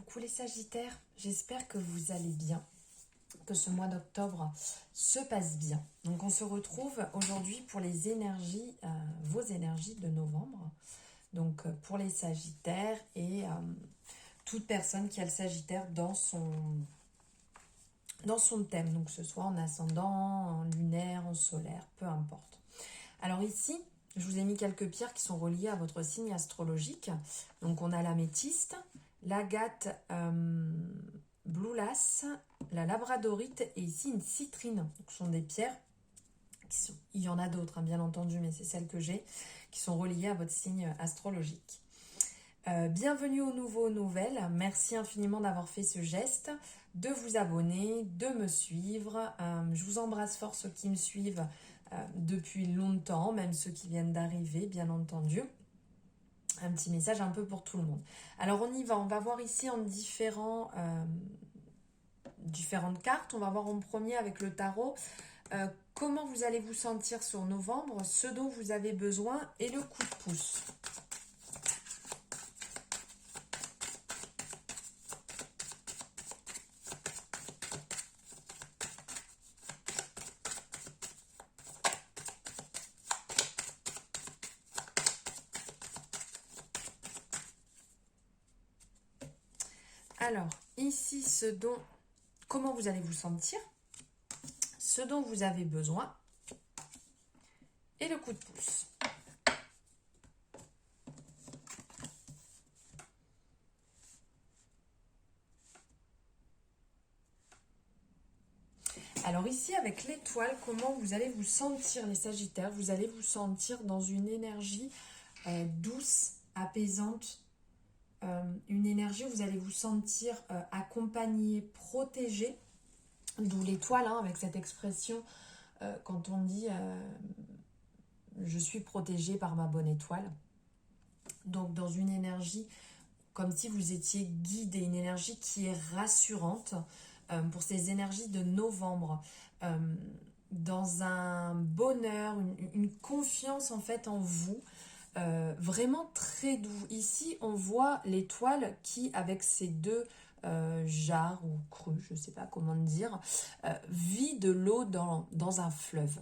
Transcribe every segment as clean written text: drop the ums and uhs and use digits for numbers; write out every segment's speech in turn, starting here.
Coucou les Sagittaires, j'espère que vous allez bien, que ce mois d'octobre se passe bien. Donc on se retrouve aujourd'hui pour les énergies, vos énergies de novembre. Donc pour les Sagittaires et toute personne qui a le Sagittaire dans son thème, donc que ce soit en ascendant, en lunaire, en solaire, peu importe. Alors ici, je vous ai mis quelques pierres qui sont reliées à votre signe astrologique. Donc on a l'améthyste, l'agate blue lace, la labradorite et ici une citrine. Donc, ce sont des pierres, il y en a d'autres bien entendu, mais c'est celles que j'ai, qui sont reliées à votre signe astrologique. Bienvenue aux nouveaux, aux nouvelles. Merci infiniment d'avoir fait ce geste, de vous abonner, de me suivre. Je vous embrasse fort ceux qui me suivent depuis longtemps, même ceux qui viennent d'arriver, bien entendu. Un petit message un peu pour tout le monde. Alors on y va, on va voir ici en différentes cartes. On va voir en premier avec le tarot comment vous allez vous sentir sur novembre, ce dont vous avez besoin et le coup de pouce. Alors, ici, comment vous allez vous sentir, ce dont vous avez besoin et le coup de pouce. Alors ici, avec l'étoile, comment vous allez vous sentir les Sagittaires? Vous allez vous sentir dans une énergie douce, apaisante, une énergie où vous allez vous sentir accompagné, protégé, d'où l'étoile, avec cette expression quand on dit je suis protégé par ma bonne étoile. Donc dans une énergie comme si vous étiez guidé, une énergie qui est rassurante pour ces énergies de novembre, dans un bonheur, une confiance en fait en vous. Vraiment très doux. Ici, on voit l'étoile qui, avec ses deux jarres ou crues, je ne sais pas comment dire, vit de l'eau dans un fleuve.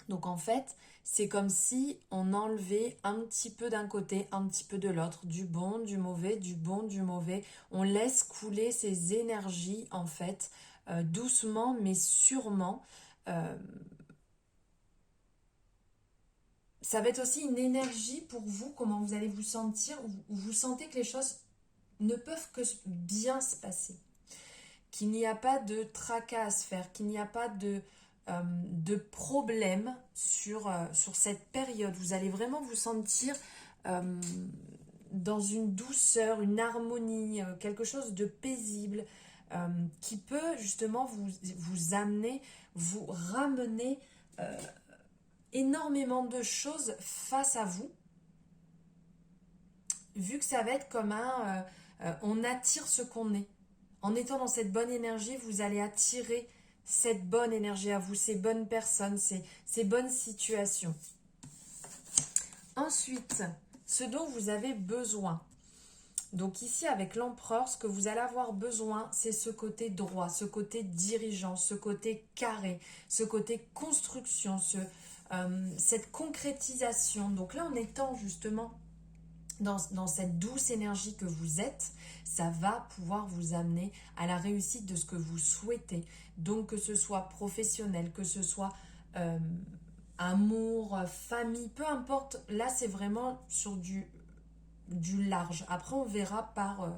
Donc en fait, c'est comme si on enlevait un petit peu d'un côté, un petit peu de l'autre, du bon, du mauvais, du bon, du mauvais. On laisse couler ces énergies en fait, doucement mais sûrement. Ça va être aussi une énergie pour vous, comment vous allez vous sentir, où vous sentez que les choses ne peuvent que bien se passer. Qu'il n'y a pas de tracas à se faire, qu'il n'y a pas de problème sur cette période. Vous allez vraiment vous sentir dans une douceur, une harmonie, quelque chose de paisible qui peut justement vous amener, vous ramener énormément de choses face à vous, vu que ça va être comme on attire ce qu'on est. En étant dans cette bonne énergie, vous allez attirer cette bonne énergie à vous, ces bonnes personnes, ces bonnes situations. Ensuite, ce dont vous avez besoin. Donc ici, avec l'empereur, ce que vous allez avoir besoin, c'est ce côté droit, ce côté dirigeant, ce côté carré, ce côté construction, cette concrétisation. Donc là, en étant justement dans cette douce énergie que vous êtes, ça va pouvoir vous amener à la réussite de ce que vous souhaitez. Donc que ce soit professionnel, que ce soit amour, famille, peu importe. Là, c'est vraiment sur du large. Après, on verra par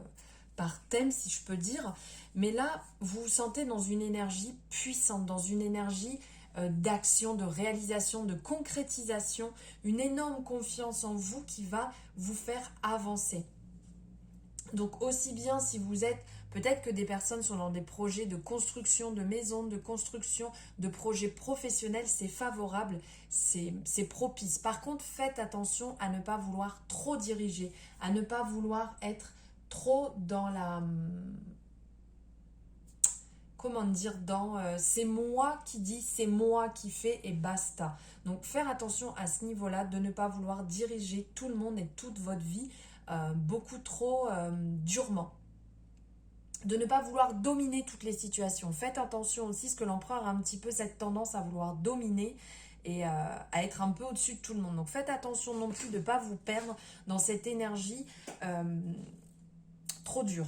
thème, si je peux dire. Mais là, vous vous sentez dans une énergie puissante, dans une énergie d'action, de réalisation, de concrétisation, une énorme confiance en vous qui va vous faire avancer. Donc aussi bien si vous êtes, peut-être que des personnes sont dans des projets de construction de maisons, de construction de projets professionnels, c'est favorable, c'est propice. Par contre, faites attention à ne pas vouloir trop diriger, à ne pas vouloir être trop dans la... Comment dire, c'est moi qui dis, c'est moi qui fais et basta. Donc faire attention à ce niveau-là, de ne pas vouloir diriger tout le monde et toute votre vie beaucoup trop durement. de ne pas vouloir dominer toutes les situations. Faites attention aussi, parce que l'empereur a un petit peu cette tendance à vouloir dominer et à être un peu au-dessus de tout le monde. Donc faites attention non plus de ne pas vous perdre dans cette énergie trop dure.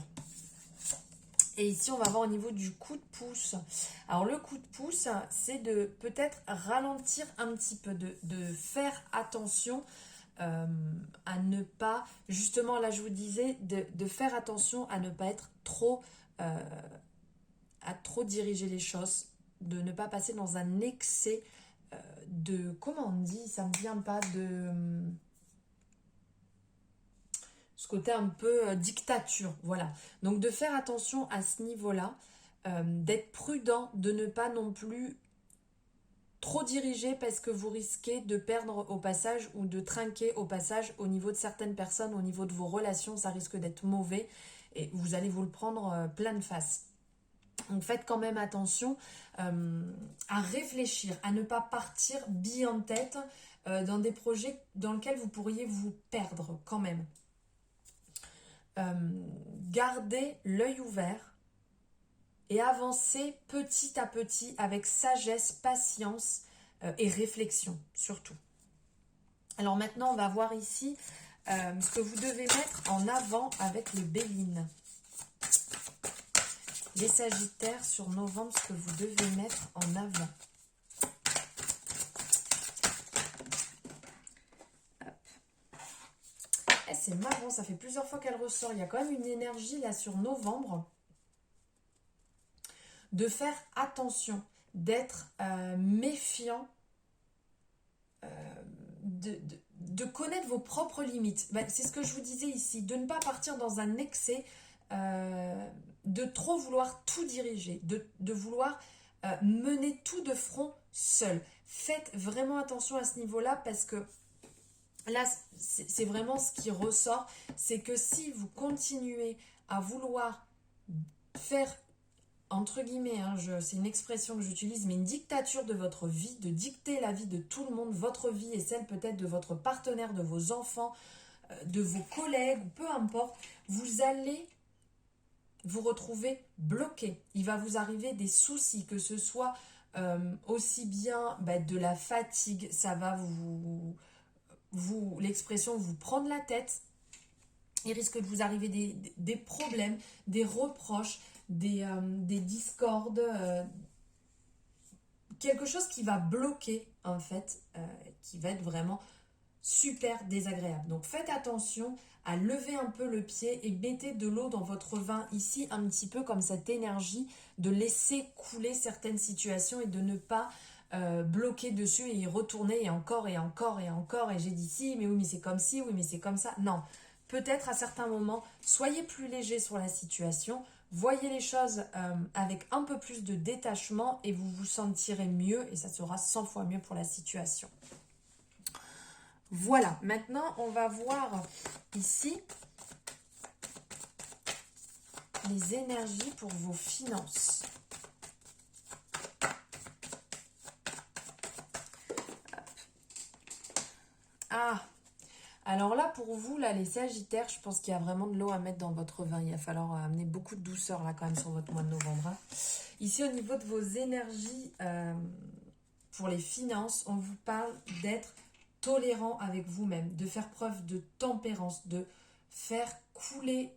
Et ici, on va voir au niveau du coup de pouce. Alors, le coup de pouce, c'est de peut-être ralentir un petit peu, de faire attention à ne pas, justement, là, je vous disais, de faire attention à ne pas être trop, à trop diriger les choses, de ne pas passer dans un excès de, comment on dit, ça ne me vient pas de... ce côté un peu dictature, voilà. Donc de faire attention à ce niveau-là, d'être prudent, de ne pas non plus trop diriger parce que vous risquez de perdre au passage ou de trinquer au passage au niveau de certaines personnes, au niveau de vos relations, ça risque d'être mauvais et vous allez vous le prendre pleine face. Donc faites quand même attention à réfléchir, à ne pas partir bille en tête dans des projets dans lesquels vous pourriez vous perdre quand même. Gardez l'œil ouvert et avancez petit à petit avec sagesse, patience et réflexion surtout. Alors maintenant, on va voir ici ce que vous devez mettre en avant avec le Béline. Les Sagittaires sur novembre, ce que vous devez mettre en avant. C'est marrant, ça fait plusieurs fois qu'elle ressort. Il y a quand même une énergie là sur novembre de faire attention, d'être méfiant, de connaître vos propres limites. C'est ce que je vous disais ici, de ne pas partir dans un excès, de trop vouloir tout diriger, de vouloir mener tout de front seul. Faites vraiment attention à ce niveau-là parce que là, c'est vraiment ce qui ressort, c'est que si vous continuez à vouloir faire, entre guillemets, c'est une expression que j'utilise, mais une dictature de votre vie, de dicter la vie de tout le monde, votre vie et celle peut-être de votre partenaire, de vos enfants, de vos collègues, peu importe, vous allez vous retrouver bloqué. Il va vous arriver des soucis, que ce soit aussi bien de la fatigue, ça va l'expression vous prendre la tête, il risque de vous arriver des problèmes, des reproches, des discordes, quelque chose qui va bloquer en fait, qui va être vraiment super désagréable. Donc faites attention à lever un peu le pied et mettez de l'eau dans votre vin ici, un petit peu comme cette énergie de laisser couler certaines situations et de ne pas bloquer dessus et y retourner et encore et encore et encore et j'ai dit si, mais oui mais c'est comme si, oui mais c'est comme ça. Non, peut-être à certains moments, soyez plus léger sur la situation, voyez les choses avec un peu plus de détachement et vous vous sentirez mieux et ça sera 100 fois mieux pour la situation. Voilà, maintenant on va voir ici les énergies pour vos finances. Ah, alors là pour vous, là les Sagittaires, je pense qu'il y a vraiment de l'eau à mettre dans votre vin. Il va falloir amener beaucoup de douceur là quand même sur votre mois de novembre. Hein. Ici au niveau de vos énergies pour les finances, on vous parle d'être tolérant avec vous-même, de faire preuve de tempérance, de faire couler,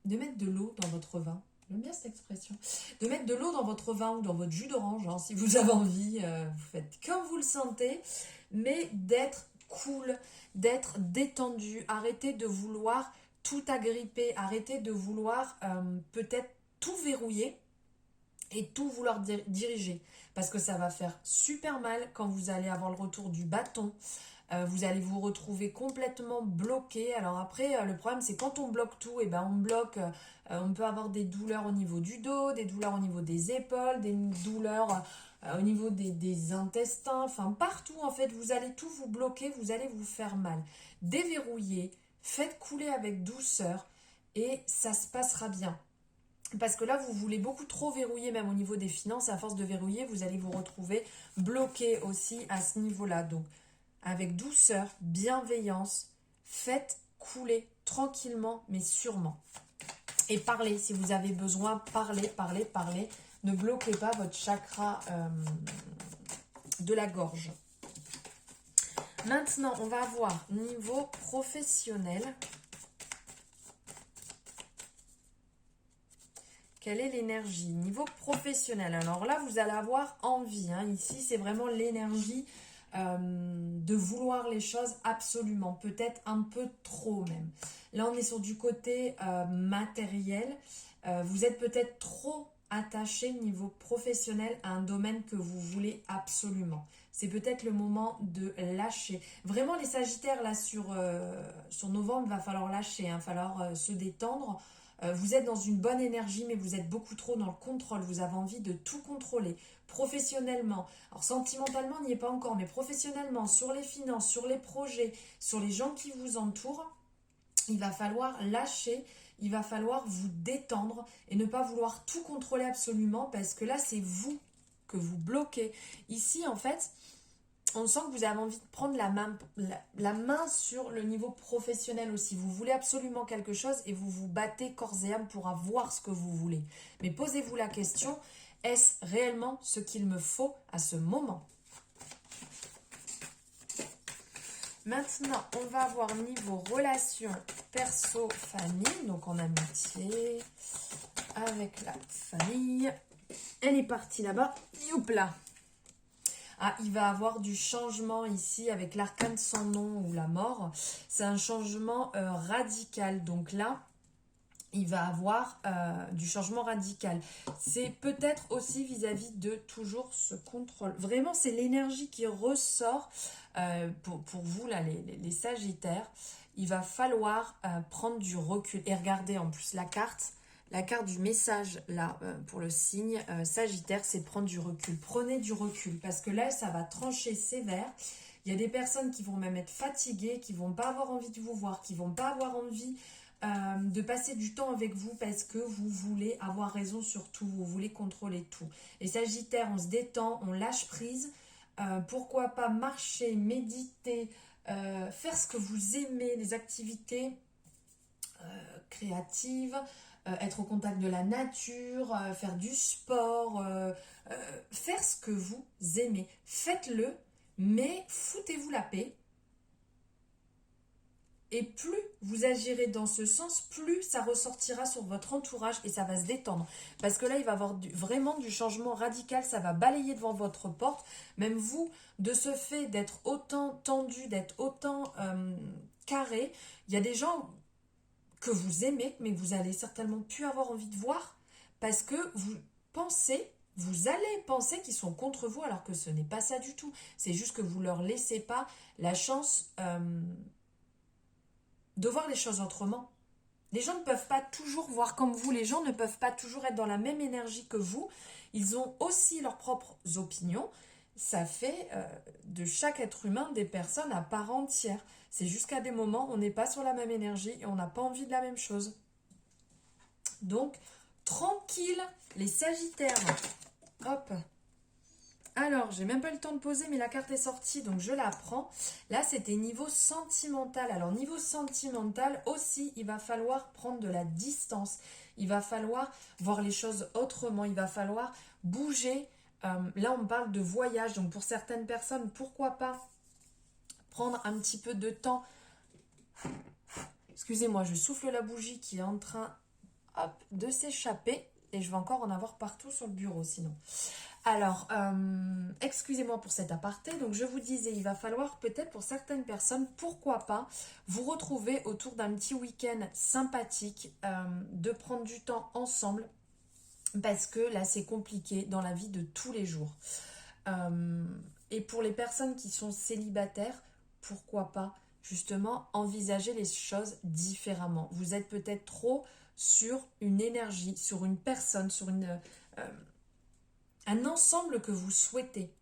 de mettre de l'eau dans votre vin. J'aime bien cette expression. De mettre de l'eau dans votre vin ou dans votre jus d'orange, hein, si vous avez envie, vous faites comme vous le sentez, mais d'être cool, d'être détendu, arrêtez de vouloir tout agripper, arrêtez de vouloir peut-être tout verrouiller et tout vouloir diriger. Parce que ça va faire super mal quand vous allez avoir le retour du bâton. Vous allez vous retrouver complètement bloqué. Alors après, le problème, c'est quand on bloque tout, et ben on bloque, on peut avoir des douleurs au niveau du dos, des douleurs au niveau des épaules, des douleurs au niveau des intestins, enfin partout en fait, vous allez tout vous bloquer, vous allez vous faire mal. Déverrouillez, faites couler avec douceur et ça se passera bien. Parce que là, vous voulez beaucoup trop verrouiller, même au niveau des finances. À force de verrouiller, vous allez vous retrouver bloqué aussi à ce niveau-là. Donc, avec douceur, bienveillance, faites couler tranquillement, mais sûrement. Et parlez, si vous avez besoin, parlez. Ne bloquez pas votre chakra de la gorge. Maintenant, on va voir niveau professionnel. Quelle est l'énergie? Niveau professionnel, alors là, vous allez avoir envie. Ici, c'est vraiment l'énergie de vouloir les choses absolument. Peut-être un peu trop même. Là, on est sur du côté matériel. Vous êtes peut-être trop attaché niveau professionnel à un domaine que vous voulez absolument. C'est peut-être le moment de lâcher. Vraiment, les Sagittaires, là, sur novembre, il va falloir lâcher. Il va falloir se détendre. Vous êtes dans une bonne énergie, mais vous êtes beaucoup trop dans le contrôle. Vous avez envie de tout contrôler. Professionnellement, alors sentimentalement, on n'y est pas encore, mais professionnellement, sur les finances, sur les projets, sur les gens qui vous entourent, il va falloir lâcher. Il va falloir vous détendre et ne pas vouloir tout contrôler absolument parce que là, c'est vous que vous bloquez. Ici, en fait, on sent que vous avez envie de prendre la main sur le niveau professionnel aussi. Vous voulez absolument quelque chose et vous vous battez corps et âme pour avoir ce que vous voulez. Mais posez-vous la question, est-ce réellement ce qu'il me faut à ce moment ? Maintenant, on va voir niveau relation perso-famille, donc en amitié, avec la famille. Elle est partie là-bas, youpla. Ah, il va avoir du changement ici avec l'arcane sans nom ou la mort. C'est un changement radical, donc là, il va avoir du changement radical. C'est peut-être aussi vis-à-vis de toujours ce contrôle. Vraiment, c'est l'énergie qui ressort pour vous, là, les Sagittaires. Il va falloir prendre du recul. Et regardez en plus la carte du message, là, pour le signe Sagittaire, c'est prendre du recul. Prenez du recul, parce que là, ça va trancher sévère. Il y a des personnes qui vont même être fatiguées, qui vont pas avoir envie de vous voir, qui vont pas avoir envie de passer du temps avec vous parce que vous voulez avoir raison sur tout, vous voulez contrôler tout. Et Sagittaire, on se détend, on lâche prise. Pourquoi pas marcher, méditer, faire ce que vous aimez, les activités créatives, être au contact de la nature, faire du sport, faire ce que vous aimez. Faites-le, mais foutez-vous la paix. Et plus vous agirez dans ce sens, plus ça ressortira sur votre entourage et ça va se détendre. Parce que là, il va y avoir vraiment du changement radical, ça va balayer devant votre porte. Même vous, de ce fait d'être autant tendu, d'être autant carré, il y a des gens que vous aimez, mais que vous allez certainement plus avoir envie de voir parce que vous allez penser qu'ils sont contre vous alors que ce n'est pas ça du tout. C'est juste que vous leur laissez pas la chance de voir les choses autrement. Les gens ne peuvent pas toujours voir comme vous, les gens ne peuvent pas toujours être dans la même énergie que vous. Ils ont aussi leurs propres opinions. Ça fait de chaque être humain des personnes à part entière. C'est jusqu'à des moments où on n'est pas sur la même énergie et on n'a pas envie de la même chose. Donc, tranquille, les Sagittaires. Hop. Alors, j'ai même pas eu le temps de poser, mais la carte est sortie, donc je la prends. Là, c'était niveau sentimental. Alors, niveau sentimental aussi, il va falloir prendre de la distance. Il va falloir voir les choses autrement. Il va falloir bouger. Là, on parle de voyage. Donc, pour certaines personnes, pourquoi pas prendre un petit peu de temps. Excusez-moi, je souffle la bougie qui est en train de s'échapper. Et je vais encore en avoir partout sur le bureau, sinon. Alors, excusez-moi pour cet aparté. Donc, je vous disais, il va falloir peut-être pour certaines personnes, pourquoi pas, vous retrouver autour d'un petit week-end sympathique, de prendre du temps ensemble, parce que là, c'est compliqué dans la vie de tous les jours. Et pour les personnes qui sont célibataires, pourquoi pas, justement, envisager les choses différemment. Vous êtes peut-être trop sur une énergie, sur une personne, sur un ensemble que vous souhaitez.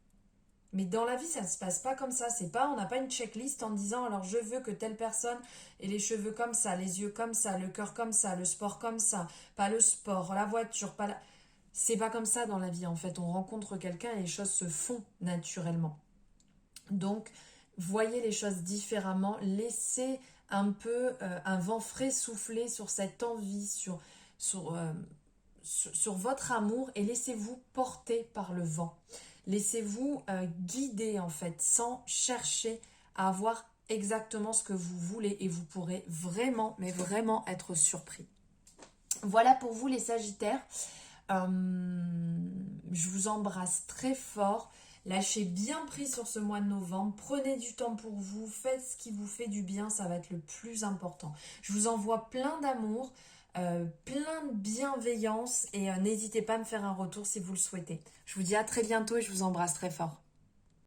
Mais dans la vie, ça ne se passe pas comme ça. C'est pas, on n'a pas une checklist en disant alors je veux que telle personne ait les cheveux comme ça, les yeux comme ça, le cœur comme ça, le sport comme ça, pas le sport, la voiture, pas la... C'est pas comme ça dans la vie en fait. On rencontre quelqu'un et les choses se font naturellement. Donc, voyez les choses différemment, laissez un peu un vent frais souffler sur cette envie, sur votre amour et laissez-vous porter par le vent. Laissez-vous guider en fait, sans chercher à avoir exactement ce que vous voulez et vous pourrez vraiment, mais vraiment être surpris. Voilà pour vous les Sagittaires. Je vous embrasse très fort. Lâchez bien prise sur ce mois de novembre. Prenez du temps pour vous. Faites ce qui vous fait du bien. Ça va être le plus important. Je vous envoie plein d'amour, plein de bienveillance. Et n'hésitez pas à me faire un retour si vous le souhaitez. Je vous dis à très bientôt et je vous embrasse très fort.